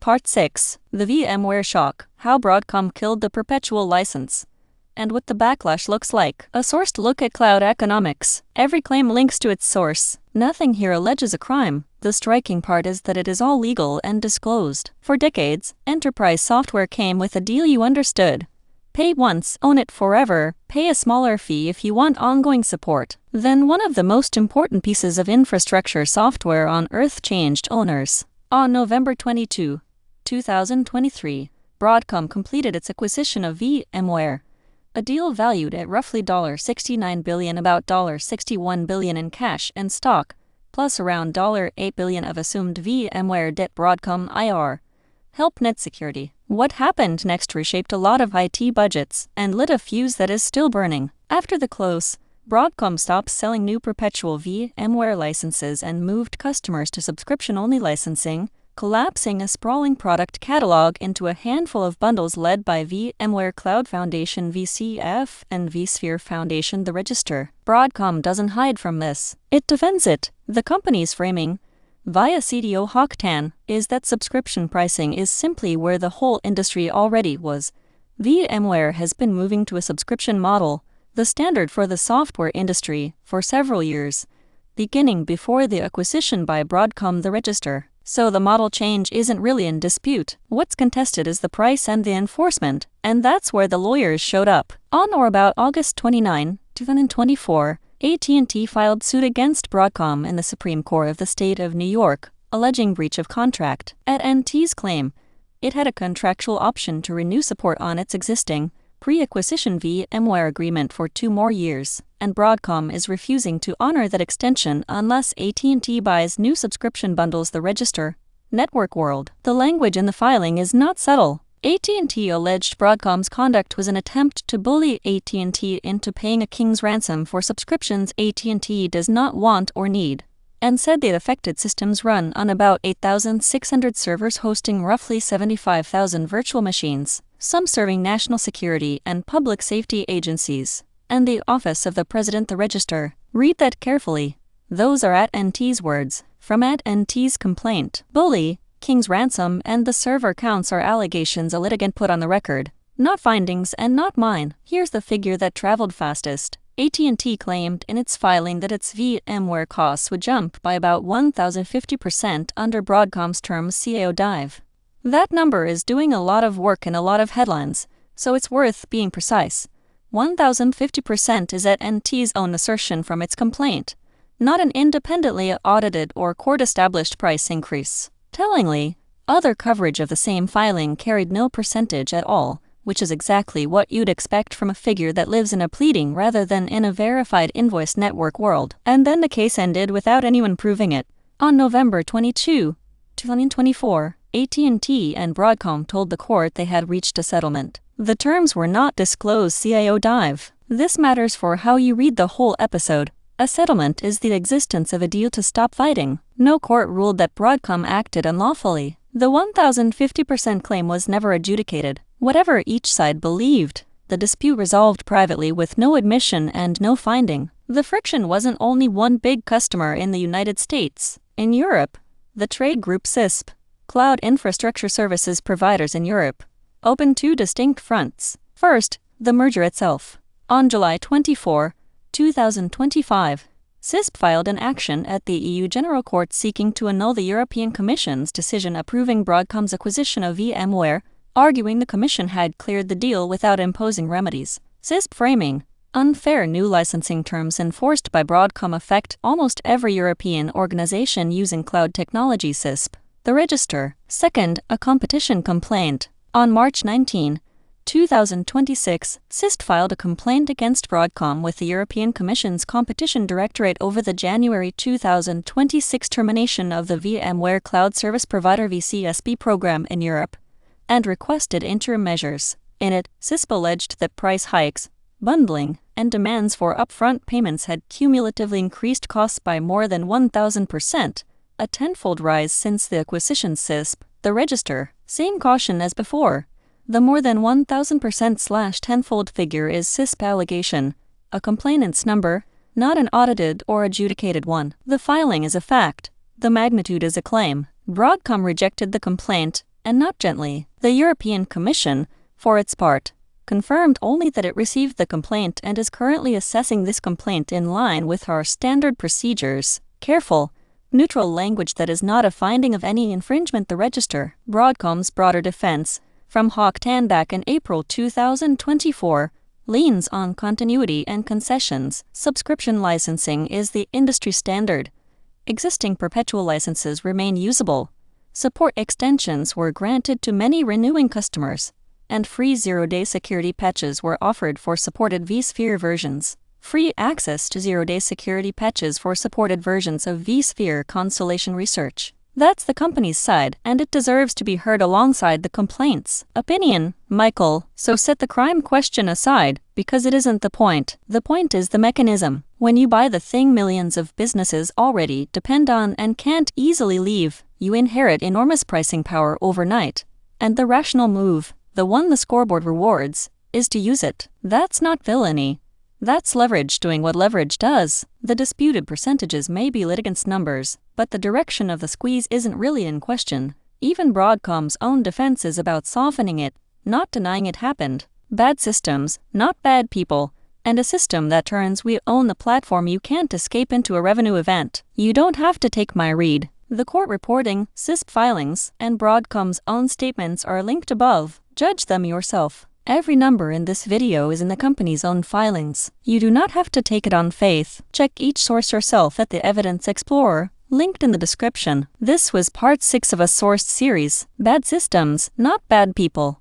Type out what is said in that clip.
Part 6. The VMware Shock. How Broadcom Killed the Perpetual License. And what the backlash looks like. A sourced look at cloud economics. Every claim links to its source. Nothing here alleges a crime. The striking part is that it is all legal and disclosed. For decades, enterprise software came with a deal you understood. Pay once, own it forever, pay a smaller fee if you want ongoing support. Then one of the most important pieces of infrastructure software on earth changed owners. On November 22, 2023, Broadcom completed its acquisition of VMware. A deal valued at roughly $69 billion, about $61 billion in cash and stock, plus around $8 billion of assumed VMware debt. Broadcom IR. Help net security. What happened next reshaped a lot of IT budgets and lit a fuse that is still burning. After the close, Broadcom stopped selling new perpetual VMware licenses and moved customers to subscription-only licensing, collapsing a sprawling product catalog into a handful of bundles led by VMware Cloud Foundation VCF and vSphere Foundation. The Register. Broadcom doesn't hide from this. It defends it. The company's framing, via CDO Hock Tan, is that subscription pricing is simply where the whole industry already was. VMware has been moving to a subscription model, the standard for the software industry, for several years, beginning before the acquisition by Broadcom. The Register. So the model change isn't really in dispute. What's contested is the price and the enforcement, and that's where the lawyers showed up. On or about August 29, 2024, AT&T filed suit against Broadcom in the Supreme Court of the State of New York, alleging breach of contract. AT&T's claim, it had a contractual option to renew support on its existing, pre-acquisition VMware agreement for 2 more years, and Broadcom is refusing to honor that extension unless AT&T buys new subscription bundles. The Register. Network World. The language in the filing is not subtle. AT&T alleged Broadcom's conduct was an attempt to bully AT&T into paying a king's ransom for subscriptions AT&T does not want or need, and said the affected systems run on about 8,600 servers hosting roughly 75,000 virtual machines, some serving national security and public safety agencies, and the Office of the President. The Register. Read that carefully. Those are AT&T's words. From AT&T's complaint. Bully, king's ransom, and the server counts are allegations a litigant put on the record, not findings and not mine. Here's the figure that traveled fastest. AT&T claimed in its filing that its VMware costs would jump by about 1,050% under Broadcom's terms CAO dive. That number is doing a lot of work in a lot of headlines, so it's worth being precise. 1,050% is AT&T's own assertion from its complaint, not an independently audited or court-established price increase. Tellingly, other coverage of the same filing carried no percentage at all, which is exactly what you'd expect from a figure that lives in a pleading rather than in a verified invoice network world. And then the case ended without anyone proving it. On November 22, 2024, AT&T and Broadcom told the court they had reached a settlement. The terms were not disclosed. CIO dive. This matters for how you read the whole episode. A settlement is the existence of a deal to stop fighting. No court ruled that Broadcom acted unlawfully. The 1,050% claim was never adjudicated. Whatever each side believed, the dispute resolved privately with no admission and no finding. The friction wasn't only one big customer in the United States. In Europe, the trade group CISP, Cloud Infrastructure Services Providers in Europe, opened 2 distinct fronts. First, the merger itself. On July 24, 2025, CISP filed an action at the EU General Court seeking to annul the European Commission's decision approving Broadcom's acquisition of VMware, arguing the Commission had cleared the deal without imposing remedies. CISP framing, unfair new licensing terms enforced by Broadcom affect almost every European organization using cloud technology. CISP. The Register. Second, a competition complaint. On March 19, 2026, CISP filed a complaint against Broadcom with the European Commission's Competition Directorate over the January 2026 termination of the VMware Cloud Service Provider VCSP program in Europe, and requested interim measures. In it, CISP alleged that price hikes, bundling, and demands for upfront payments had cumulatively increased costs by more than 1,000%, a tenfold rise since the acquisition. CISP. The Register. Same caution as before. The more than 1,000%/tenfold figure is CISP allegation, a complainant's number, not an audited or adjudicated one. The filing is a fact. The magnitude is a claim. Broadcom rejected the complaint, and not gently. The European Commission, for its part, confirmed only that it received the complaint and is currently assessing this complaint in line with our standard procedures. Careful, neutral language that is not a finding of any infringement. The register. Broadcom's broader defense, from Hock Tanbach in April 2024, leans on continuity and concessions. Subscription licensing is the industry standard. Existing perpetual licenses remain usable. Support extensions were granted to many renewing customers, and free zero-day security patches were offered for supported vSphere versions. Free access to zero-day security patches for supported versions of vSphere Constellation Research. That's the company's side, and it deserves to be heard alongside the complaint's opinion. Michael, so set the crime question aside, because it isn't the point. The point is the mechanism. When you buy the thing millions of businesses already depend on and can't easily leave, you inherit enormous pricing power overnight. And the rational move, the one the scoreboard rewards, is to use it. That's not villainy. That's leverage doing what leverage does. The disputed percentages may be litigants' numbers, but the direction of the squeeze isn't really in question. Even Broadcom's own defense is about softening it, not denying it happened. Bad systems, not bad people, and a system that turns we own the platform you can't escape into a revenue event. You don't have to take my read. The court reporting, CISP filings, and Broadcom's own statements are linked above. Judge them yourself. Every number in this video is in the company's own filings. You do not have to take it on faith. Check each source yourself at the Evidence Explorer, linked in the description. This was part 6 of a sourced series, Bad Systems, Not Bad People.